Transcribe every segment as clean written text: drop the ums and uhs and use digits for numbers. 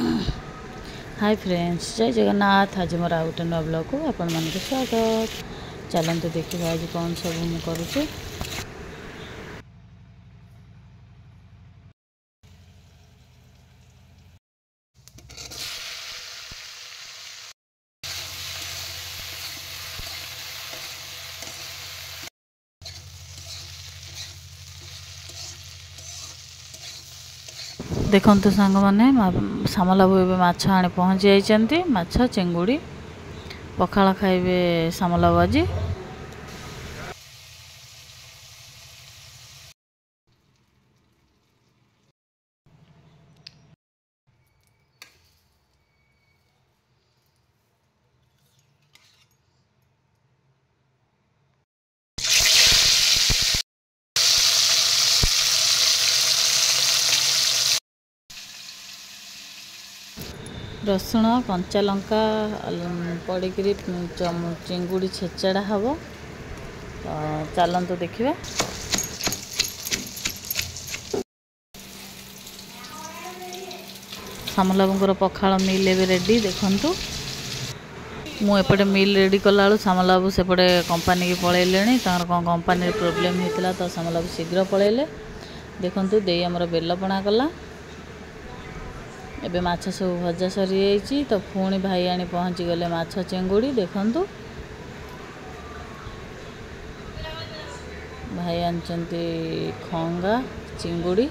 Hi friends, जय जगन्नाथ। आज मोर आउ गोटे नुआ ब्लॉग को आपण मान स्वागत। चलते देखिए आज कौन सब मुझे करुचे। देखु सांग मैंने सामलाबू ए माछ आनी पहुँची जाइए। माछ चिंगुड़ी पखाड़ खाइबे सामलाबू आज। रसुण कंचा लंका पड़की चिंगुड़ी छेचड़ा हम। तो चलतु देखिए। सामलाबूर पखाड़ मिल ए रेडी देखु। मुझे मिल रेडी कला सामलाबू सेपटे कंपानी की पलैले। कौन कंपानी प्रोब्लेम होता तो सामलाबू शीघ्र पलैले। देखु दे आमर बेलपणा कला। एबे माछ सब भजा सरी जाइए। तो पुणी भाई आनी पहुँची गले माछ चिंगुड़ी। देखु भाई आनचंती खंगा चिंगुड़ी।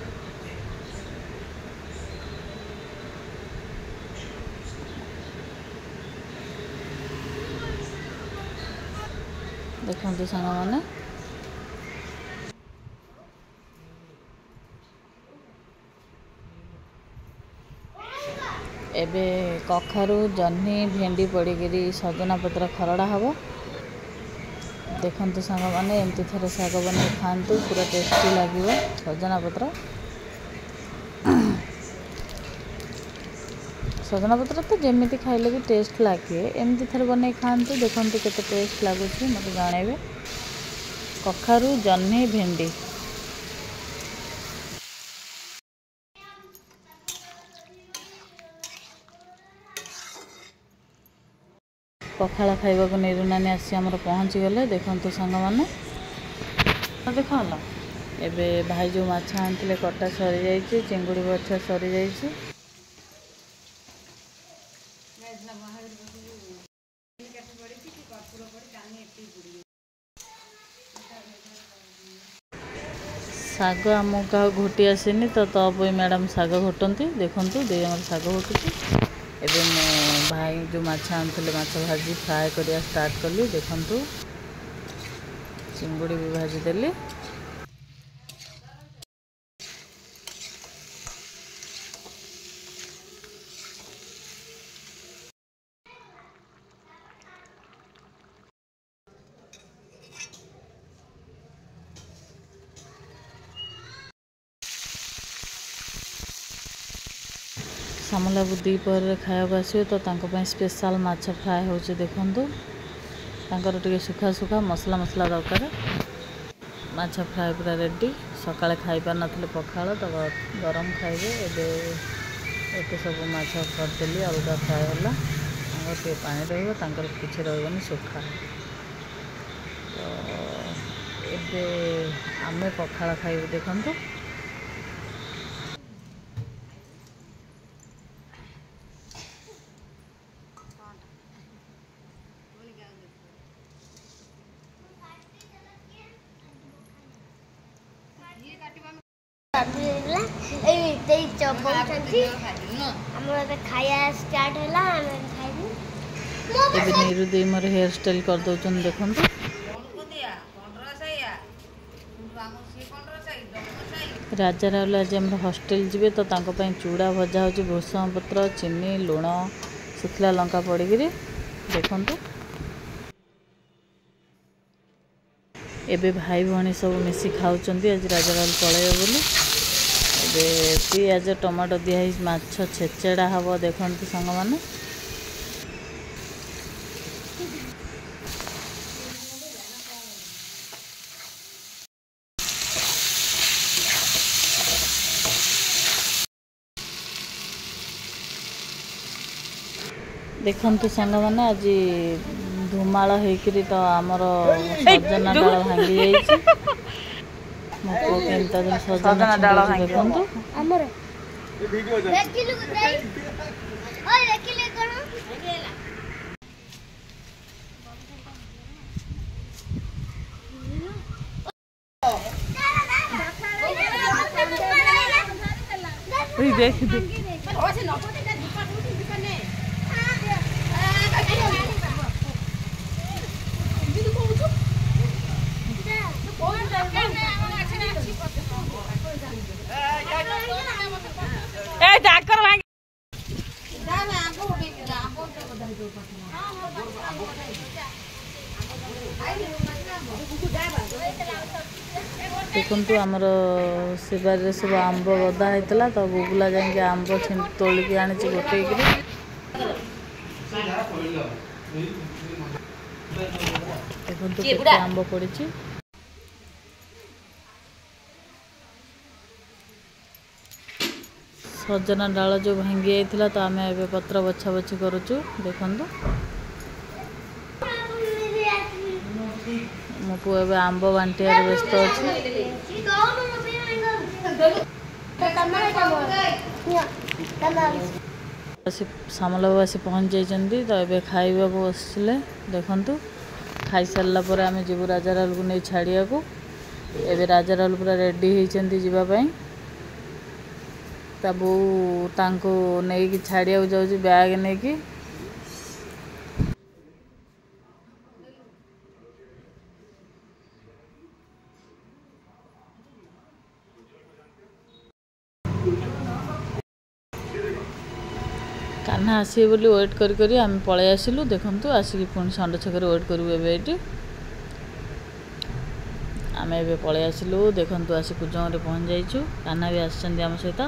देखु सांग मैंने एबे कखारू जह्नी भेंडी पड़ीकरी सजना पत्र खरड़ा हम। देखु सांग मैंने एमती थे शाग बन खातु पूरा टेस्टी लगे सजना पत्र। सजना पत्र तो जमी खाइले भी टेस्ट लगे। एमती थे बन खातु देखु के टेस्ट लगुच मत जनइबे। कखारू जह्नी भेंडी पखाड़ खाइबा निरुनानी आसी आमर पहुँची गले। देखु सांग मैंने देख एबे भाई जो माछ आनते कटा सरी जाइए। चिंगुड़ी बछा सरी जाइए। शाग आम क्या घोटी आसेनी तो तब मैडम शाग घोटती। देखु दे आम शाग घोटुची। एबे मो भाई जो माछ आनते माछ भाजी फ्राए करिया स्टार्ट कली। देखु चिंगुड़ी भी भाजी देली। सामलाबू दीपहर खाया आसो तो स्पेशल माछ फ्राए हो। देखु टे सुखा सुखा मसला मसला दरकार। माछ फ्राए पूरा रेडी। सकाଳେ खाई पार नथिले पखाड़ तो गरम खाइबे। एते सब माछ करदेली अलगा फ्राए होला। टे पानी रही किसी रही सुखा। तो एबे आमे पखाड़ खाइबे। देखु नीरू दे मोर हेयर स्टाइल कर दौन। देखु राजा राहुल आज आम हॉस्टेल जीवे तो चूड़ा भजा हो। भूषण पत्र चीनी लुण सुखला लंका पड़ीकरी। देखु एबे भाई भौणी सब मिसी खाऊँ। आज राजा राहुल पलैब बोली। पियाज टमाटो दिखाई माछ छेचड़ा हम। देखु सांग मैंने देखंतु सांग मैंने आज धुमाल होकर तो आमर सजना डाल भांगी जाइए मो पुओ केमता सजना डाल देखंतु देख देखु आमर से बारे सब आंब गदा होता तो गुगुला जाके आंब तोलिकी आनी गोटे देखु केते आंब पड़ी सजना डाल जो भांगी जाइथिला तो आम ए पत्र बछा बछी करुचु देखु मो पु ए आंब बांटियार व्यस्त अच्छी सामल बाबू आसी पहुँच जाइए तो ये खाइबा बसले देखु खाई सारा पर आम जीव राजाराल को नहीं छाड़िया को एबे राजाराल पूरा रेडी होती जीवाई ता बो तांको नहीं छाड़िया जाऊँ बैग नहीं कि कान्हा आसे बोली वेट करी आम पलि आसिलु देखंतु आसिक पुणी षंड छक वेट करूँ एवं आम ए पलि आसिलु देखंतु आसी कुजंग पहुँच जाइछु कान्हा भी आम सहित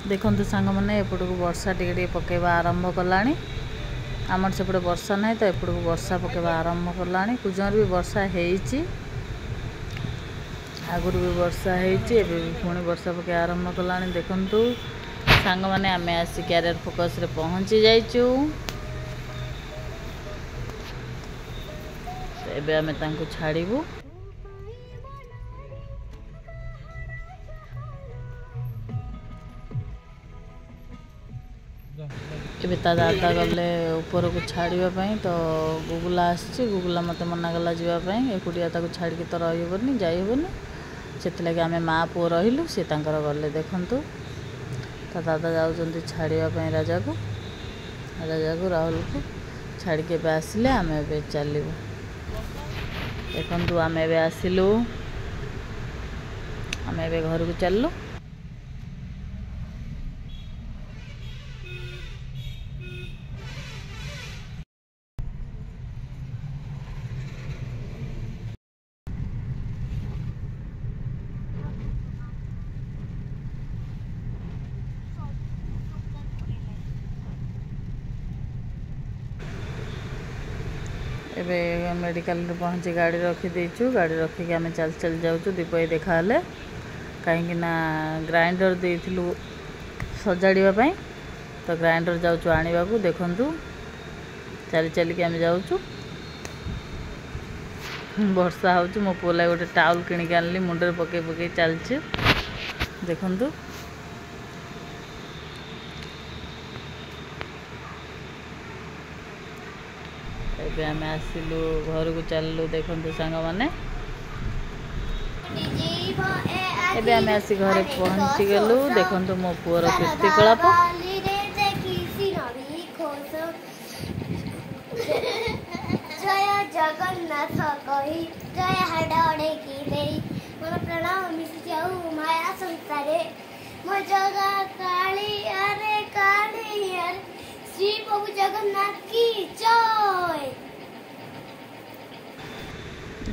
देखु सांग मैंने एपट को वर्षा टे पकेबा आरंभ कलानी आमर सेपटे वर्षा ना तो एपट को वर्षा पकेबा आरंभ कलानी कुजर भी वर्षा होती आगुरी भी वर्षा होती पुणी वर्षा पके आरंभ कलानी देखंतु सांग मैंने आम आसी क्यारियर फोकस रे पहुँची जाइचु एबे आमे तांको छाड़िबू एबे ता दादा गले ऊपर को छाड़ापी तो गुगुला आसी गुगुला मत मना कला जावाई एकुटिया ताको छाड़ी तो रही जाइबनी से लगे आम माँ पुओ रहिलु सी तांकर गले देखंतु ता दादा जाउछंती छाड़ापी राजा को राहुल को छाड़ी के आसिले आम ए चलू देखंतु आम ए आसिलु आम ए घर को चलू एबे मेडिकल पहुँची गाड़ी रखी देचु गाड़ी रखिक आम चल चल जाऊँ दीपई देखा कहीं ग्राइंडर देलु सजाड़ापी तो ग्राइंडर जाऊँ आने को देखु चली चलिक आम जाऊँ वर्षा हो मो पुओ लगे गोटे टाउल किणिक आनली मुंडे पकई पकई चलची देखु एबे आम आसिलु घर को चलू देखु सांग माने ଏବେ ଆମେ ଆସି ଘରେ ପହଞ୍ଚି ଗଲୁ। ଦେଖନ୍ତୁ ମୋ ପୁଅର କୀର୍ତ୍ତିକଳାପ। जय जगन्नाथ कही जय हाडे की देई मोर प्रणाम मिसी जाऊ माया संसारे मो जगा काली अरे श्री प्रभु जगन्नाथ की जय।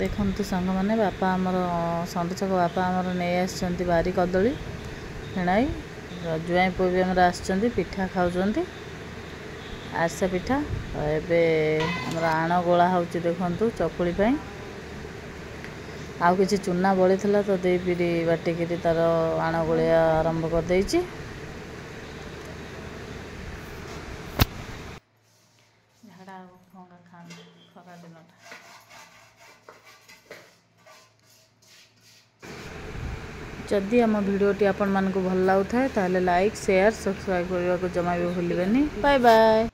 देखंतु सांग माने बापा आमर संतचक बापा आमर नहीं आसचंती बारी कदली फेणाई जुआई पुଅ भी आमर आसचंती पिठा खाउचंती आरसा पिठा। एबे आमर आण गोला होची देखंतु चकुली पई आउ किछि चुना बळी थला तो देई पिरी बाटी किरी तार आण गोलिया आरंभ कर देइची। झाड़ा भंगा खान खरा दिनटा जदि आम भिडियोटी आपण मानकु भल लागुथाय ताहले लाइक शेयर सब्सक्राइब करने को जमा भी भूलिबेनी। Bye bye.